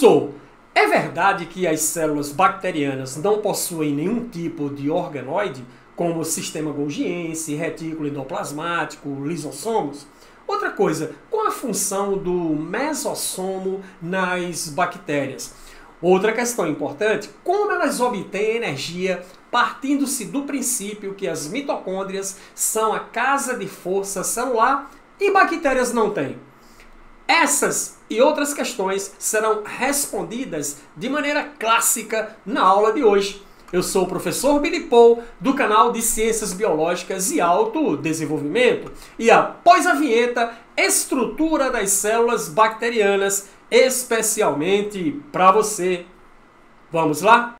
Professor, é verdade que as células bacterianas não possuem nenhum tipo de organoide, como sistema golgiense, retículo endoplasmático, lisossomos? Outra coisa, qual a função do mesossomo nas bactérias? Outra questão importante, como elas obtêm energia partindo-se do princípio que as mitocôndrias são a casa de força celular e bactérias não têm? Essas e outras questões serão respondidas de maneira clássica na aula de hoje. Eu sou o professor Billy Paul, do canal de Ciências Biológicas e Autodesenvolvimento. E após a vinheta, estrutura das células bacterianas, especialmente para você. Vamos lá?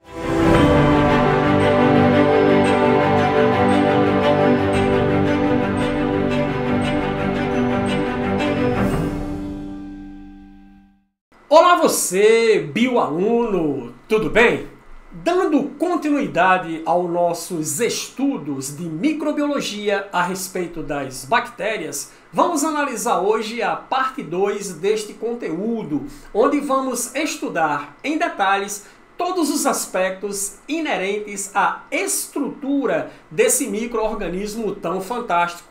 Olá você, bioaluno, tudo bem? Dando continuidade aos nossos estudos de microbiologia a respeito das bactérias, vamos analisar hoje a parte 2 deste conteúdo, onde vamos estudar em detalhes todos os aspectos inerentes à estrutura desse micro-organismo tão fantástico.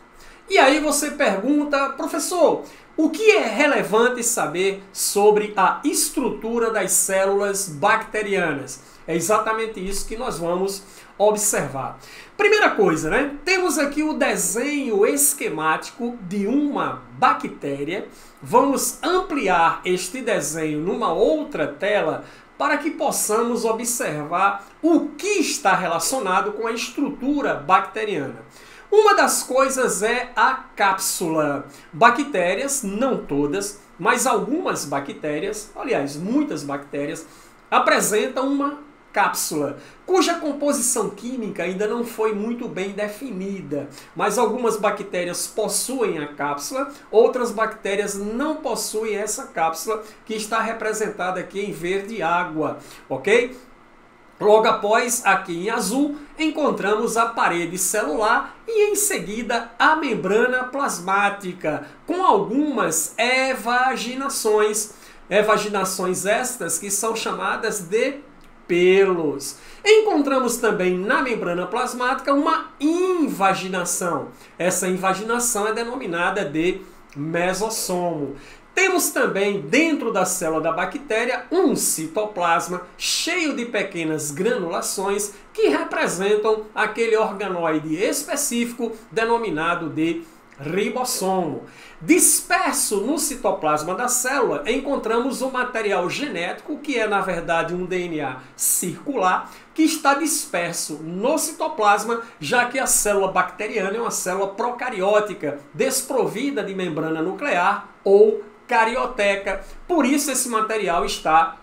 E aí você pergunta, professor, o que é relevante saber sobre a estrutura das células bacterianas? É exatamente isso que nós vamos observar. Primeira coisa, né? Temos aqui o desenho esquemático de uma bactéria. Vamos ampliar este desenho numa outra tela para que possamos observar o que está relacionado com a estrutura bacteriana. Uma das coisas é a cápsula. Bactérias, não todas, mas algumas bactérias, aliás, muitas bactérias, apresentam uma cápsula, cuja composição química ainda não foi muito bem definida. Mas algumas bactérias possuem a cápsula, outras bactérias não possuem essa cápsula, que está representada aqui em verde água, ok? Logo após, aqui em azul, encontramos a parede celular e em seguida a membrana plasmática, com algumas evaginações. Evaginações estas que são chamadas de pelos. Encontramos também na membrana plasmática uma invaginação. Essa invaginação é denominada de mesossomo. Temos também dentro da célula da bactéria um citoplasma cheio de pequenas granulações que representam aquele organoide específico denominado de ribossomo. Disperso no citoplasma da célula, encontramos o material genético, que é na verdade um DNA circular, que está disperso no citoplasma, já que a célula bacteriana é uma célula procariótica, desprovida de membrana nuclear ou carioteca, por isso esse material está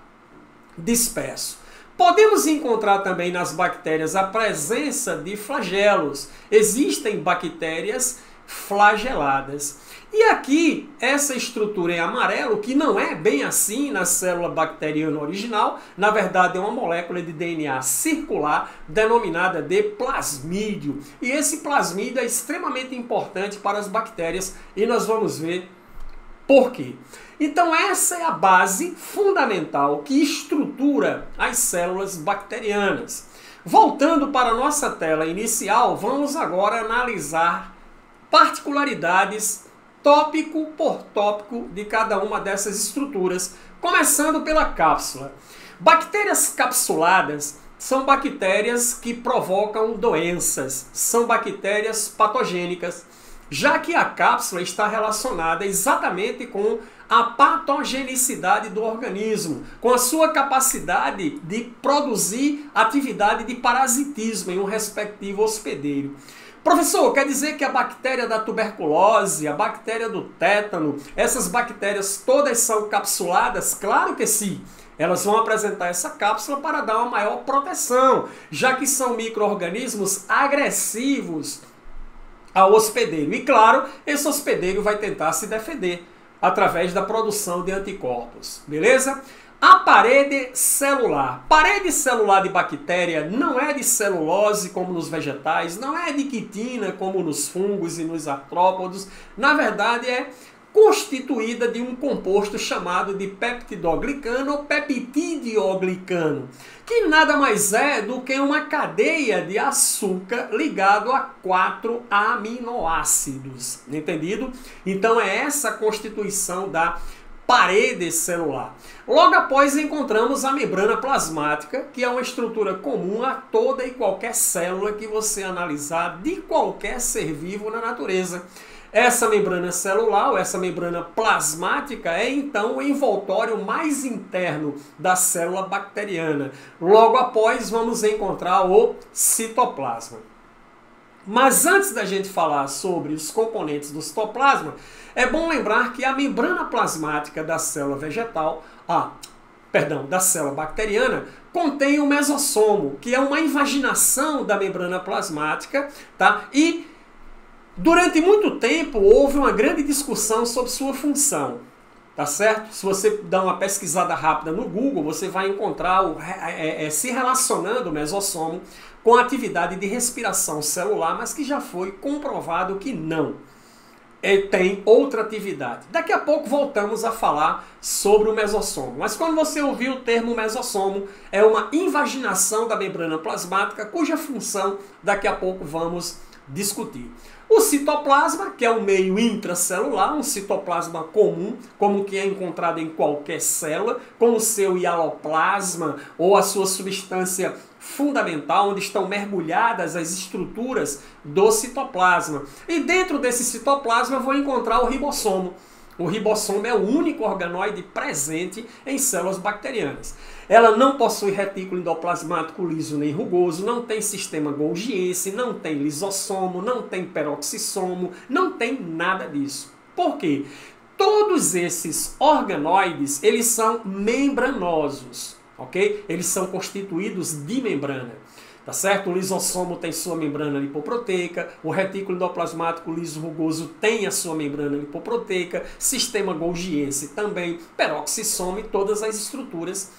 disperso. Podemos encontrar também nas bactérias a presença de flagelos. Existem bactérias flageladas. E aqui, essa estrutura em amarelo, que não é bem assim na célula bacteriana original, na verdade é uma molécula de DNA circular denominada de plasmídio. E esse plasmídio é extremamente importante para as bactérias e nós vamos ver por quê? Então essa é a base fundamental que estrutura as células bacterianas. Voltando para a nossa tela inicial, vamos agora analisar particularidades tópico por tópico de cada uma dessas estruturas, começando pela cápsula. Bactérias capsuladas são bactérias que provocam doenças, são bactérias patogênicas, já que a cápsula está relacionada exatamente com a patogenicidade do organismo, com a sua capacidade de produzir atividade de parasitismo em um respectivo hospedeiro. Professor, quer dizer que a bactéria da tuberculose, a bactéria do tétano, essas bactérias todas são capsuladas? Claro que sim. Elas vão apresentar essa cápsula para dar uma maior proteção, já que são micro-organismos agressivos ao hospedeiro. E claro, esse hospedeiro vai tentar se defender através da produção de anticorpos, beleza? A parede celular. Parede celular de bactéria não é de celulose como nos vegetais, não é de quitina como nos fungos e nos artrópodos. Na verdade é constituída de um composto chamado de peptidoglicano ou peptidioglicano, que nada mais é do que uma cadeia de açúcar ligado a 4 aminoácidos. Entendido? Então é essa a constituição da parede celular. Logo após encontramos a membrana plasmática, que é uma estrutura comum a toda e qualquer célula que você analisar de qualquer ser vivo na natureza. Essa membrana celular, ou essa membrana plasmática, é então o envoltório mais interno da célula bacteriana. Logo após vamos encontrar o citoplasma. Mas antes da gente falar sobre os componentes do citoplasma, é bom lembrar que a membrana plasmática da célula vegetal, da célula bacteriana, contém o mesossomo, que é uma invaginação da membrana plasmática, tá? E durante muito tempo houve uma grande discussão sobre sua função, tá certo? Se você dá uma pesquisada rápida no Google, você vai encontrar se relacionando o mesossomo com a atividade de respiração celular, mas que já foi comprovado que não. Tem outra atividade. Daqui a pouco voltamos a falar sobre o mesossomo. Mas quando você ouvir o termo mesossomo, é uma invaginação da membrana plasmática, cuja função daqui a pouco vamos discutir. O citoplasma, que é o meio intracelular, um citoplasma comum, como que é encontrado em qualquer célula, com o seu hialoplasma ou a sua substância fundamental, onde estão mergulhadas as estruturas do citoplasma. E dentro desse citoplasma eu vou encontrar o ribossomo. O ribossomo é o único organoide presente em células bacterianas. Ela não possui retículo endoplasmático liso nem rugoso, não tem sistema golgiense, não tem lisossomo, não tem peroxissomo, não tem nada disso. Por quê? Todos esses organoides, eles são membranosos, ok? Eles são constituídos de membrana. Tá certo? O lisossomo tem sua membrana lipoproteica, o retículo endoplasmático liso rugoso tem a sua membrana lipoproteica, sistema golgiense também, peroxissomo e todas as estruturas.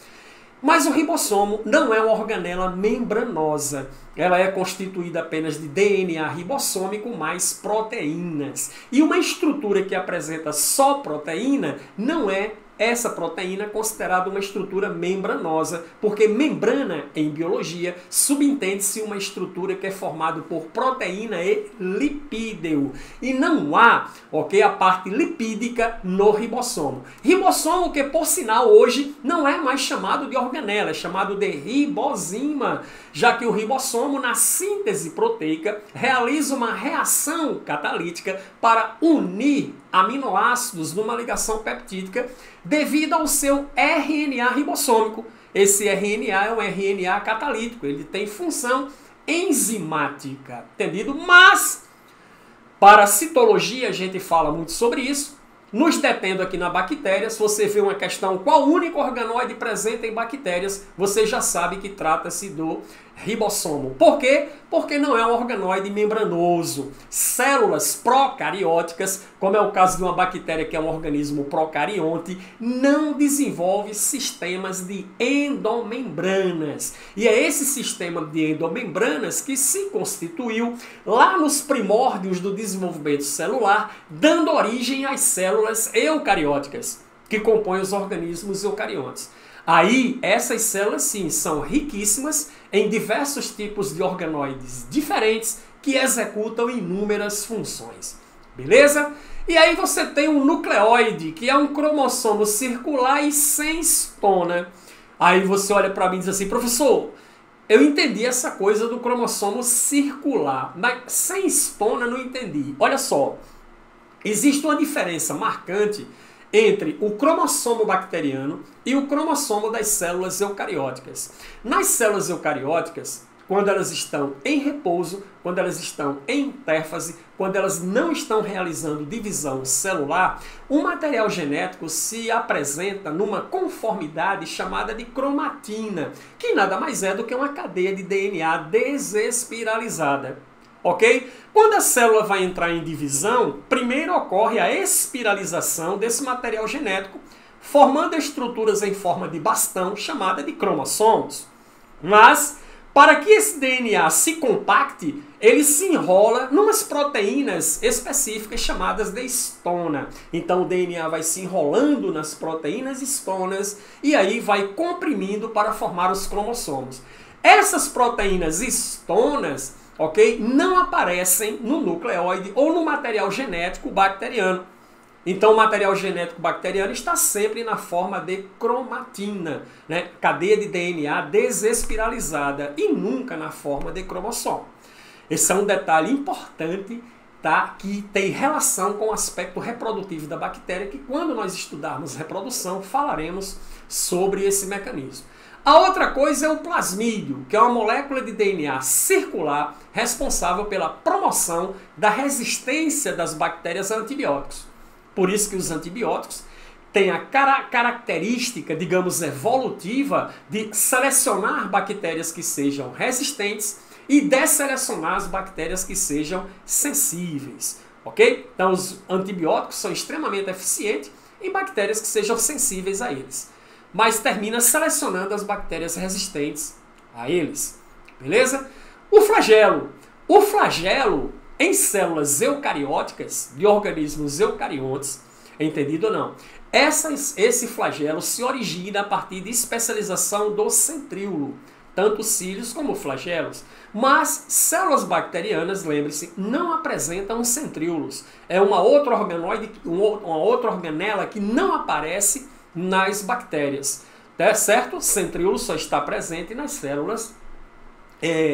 Mas o ribossomo não é uma organela membranosa. Ela é constituída apenas de DNA ribossômico mais proteínas. E uma estrutura que apresenta só proteína não é essa proteína é considerada uma estrutura membranosa, porque membrana, em biologia, subentende-se uma estrutura que é formada por proteína e lipídeo. E não há, a parte lipídica no ribossomo. Ribossomo que, por sinal, hoje não é mais chamado de organela, é chamado de ribosima, já que o ribossomo, na síntese proteica, realiza uma reação catalítica para unir aminoácidos numa ligação peptídica devido ao seu RNA ribossômico. Esse RNA é um RNA catalítico, ele tem função enzimática, entendido? Mas, para a citologia, a gente fala muito sobre isso. Nos detendo aqui na bactéria, se você vê uma questão qual o único organoide presente em bactérias, você já sabe que trata-se do ribossomo. Por quê? Porque não é um organoide membranoso. Células procarióticas, como é o caso de uma bactéria que é um organismo procarionte, não desenvolve sistemas de endomembranas. E é esse sistema de endomembranas que se constituiu lá nos primórdios do desenvolvimento celular, dando origem às células eucarióticas, que compõem os organismos eucariontes. Aí, essas células, sim, são riquíssimas em diversos tipos de organoides diferentes que executam inúmeras funções. Beleza? E aí você tem um nucleóide, que é um cromossomo circular e sem espona. Aí você olha para mim e diz assim, professor, eu entendi essa coisa do cromossomo circular, mas sem espona não entendi. Olha só, existe uma diferença marcante entre o cromossomo bacteriano e o cromossomo das células eucarióticas. Nas células eucarióticas, quando elas estão em repouso, quando elas estão em intérfase, quando elas não estão realizando divisão celular, o material genético se apresenta numa conformidade chamada de cromatina, que nada mais é do que uma cadeia de DNA desespiralizada. Ok? Quando a célula vai entrar em divisão, primeiro ocorre a espiralização desse material genético, formando estruturas em forma de bastão chamada de cromossomos. Mas, Para que esse DNA se compacte, ele se enrola numas proteínas específicas chamadas de histona. Então o DNA vai se enrolando nas proteínas histonas e aí vai comprimindo para formar os cromossomos. Essas proteínas histonas, ok, não aparecem no nucleóide ou no material genético bacteriano. Então o material genético bacteriano está sempre na forma de cromatina, né? Cadeia de DNA desespiralizada, e nunca na forma de cromossomo. Esse é um detalhe importante, tá? Que tem relação com o aspecto reprodutivo da bactéria, que quando nós estudarmos reprodução falaremos sobre esse mecanismo. A outra coisa é o plasmídio, que é uma molécula de DNA circular responsável pela promoção da resistência das bactérias a antibióticos. Por isso que os antibióticos têm a característica, digamos, evolutiva de selecionar bactérias que sejam resistentes e desselecionar as bactérias que sejam sensíveis, ok? Então os antibióticos são extremamente eficientes em bactérias que sejam sensíveis a eles, mas termina selecionando as bactérias resistentes a eles, beleza? O flagelo. O flagelo em células eucarióticas, de organismos eucariontes, entendido ou não? Esse flagelo se origina a partir de especialização do centríolo, tanto cílios como flagelos. Mas células bacterianas, lembre-se, não apresentam centríolos. É uma outra organela que não aparece nas bactérias, certo? Centríolo só está presente nas células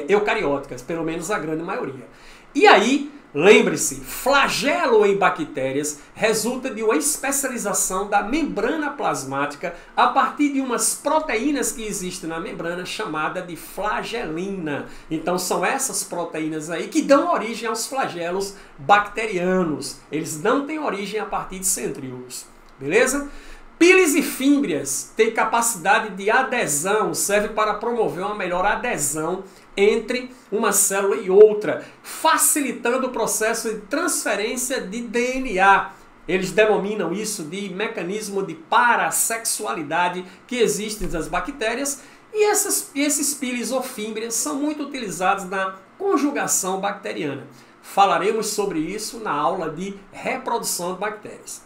eucarióticas, pelo menos a grande maioria. E aí, lembre-se, flagelo em bactérias resulta de uma especialização da membrana plasmática a partir de umas proteínas que existem na membrana chamada de flagelina. Então são essas proteínas aí que dão origem aos flagelos bacterianos. Eles não têm origem a partir de centríolos, beleza? Pílis e fímbrias têm capacidade de adesão, serve para promover uma melhor adesão entre uma célula e outra, facilitando o processo de transferência de DNA. Eles denominam isso de mecanismo de parasexualidade que existe nas bactérias, e esses pílis ou fímbrias são muito utilizados na conjugação bacteriana. Falaremos sobre isso na aula de reprodução de bactérias.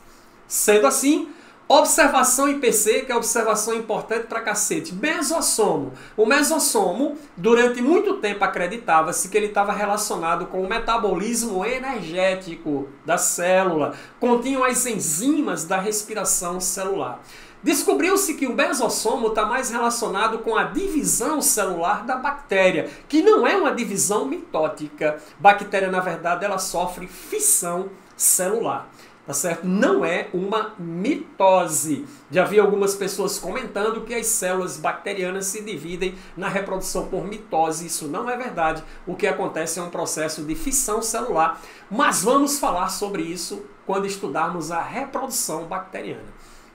Sendo assim, observação IPC, que é observação importante pra cacete. Mesossomo. O mesossomo, durante muito tempo acreditava-se que ele estava relacionado com o metabolismo energético da célula. Continham as enzimas da respiração celular. Descobriu-se que o mesossomo está mais relacionado com a divisão celular da bactéria, que não é uma divisão mitótica. Bactéria, na verdade, ela sofre fissão celular. Tá certo? Não é uma mitose. Já vi algumas pessoas comentando que as células bacterianas se dividem na reprodução por mitose. Isso não é verdade. O que acontece é um processo de fissão celular. Mas vamos falar sobre isso quando estudarmos a reprodução bacteriana.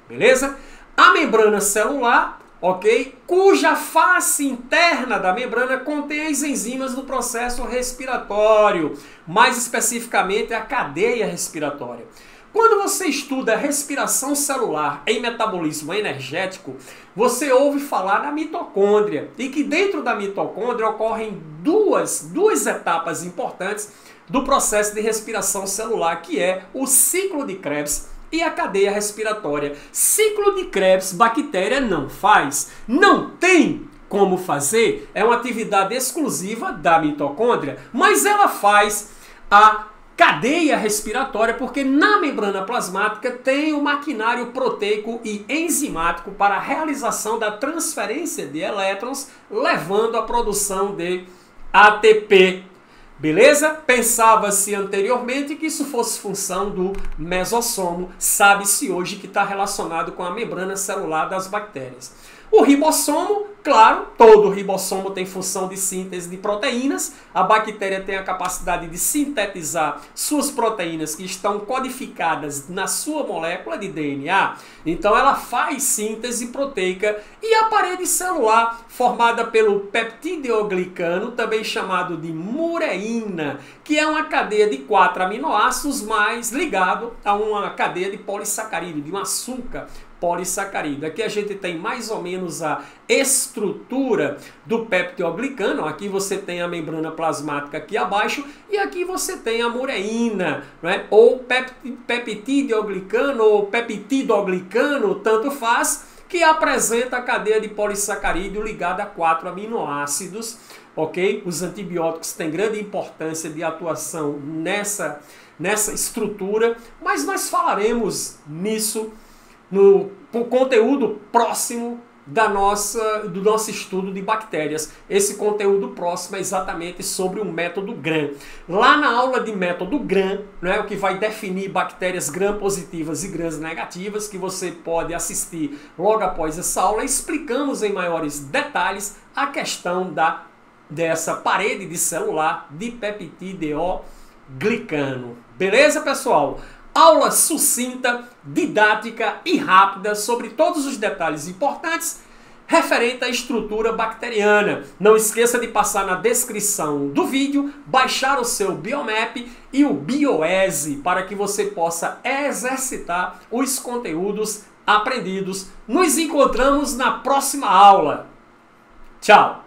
Beleza? A membrana celular, ok? Cuja face interna da membrana contém as enzimas do processo respiratório. Mais especificamente, a cadeia respiratória. Quando você estuda respiração celular em metabolismo energético, você ouve falar na mitocôndria, e que dentro da mitocôndria ocorrem duas etapas importantes do processo de respiração celular, que é o ciclo de Krebs e a cadeia respiratória. Ciclo de Krebs, bactéria não faz, não tem como fazer, é uma atividade exclusiva da mitocôndria, mas ela faz a cadeia respiratória, porque na membrana plasmática tem o maquinário proteico e enzimático para a realização da transferência de elétrons, levando à produção de ATP. Beleza? Pensava-se anteriormente que isso fosse função do mesossomo. Sabe-se hoje que está relacionado com a membrana celular das bactérias. O ribossomo, claro, todo ribossomo tem função de síntese de proteínas. A bactéria tem a capacidade de sintetizar suas proteínas que estão codificadas na sua molécula de DNA. Então ela faz síntese proteica. E a parede celular, formada pelo peptidoglicano, também chamado de mureína, mureína, que é uma cadeia de 4 aminoácidos mais ligado a uma cadeia de polissacarídeo, de um açúcar polissacarídeo. Aqui a gente tem mais ou menos a estrutura do peptidoglicano. Aqui você tem a membrana plasmática aqui abaixo e aqui você tem a mureína, né? Ou peptidoglicano ou peptidoglicano, tanto faz, que apresenta a cadeia de polissacarídeo ligada a 4 aminoácidos, ok? Os antibióticos têm grande importância de atuação nessa estrutura, mas nós falaremos nisso no conteúdo próximo do nosso estudo de bactérias. Esse conteúdo próximo é exatamente sobre o método Gram. Lá na aula de método Gram, né, o que vai definir bactérias Gram positivas e Gram negativas, que você pode assistir logo após essa aula, explicamos em maiores detalhes a questão dessa parede de celular de peptidoglicano. Beleza, pessoal? Aula sucinta, didática e rápida sobre todos os detalhes importantes referente à estrutura bacteriana. Não esqueça de passar na descrição do vídeo, baixar o seu Biomap e o Bioese para que você possa exercitar os conteúdos aprendidos. Nos encontramos na próxima aula. Tchau!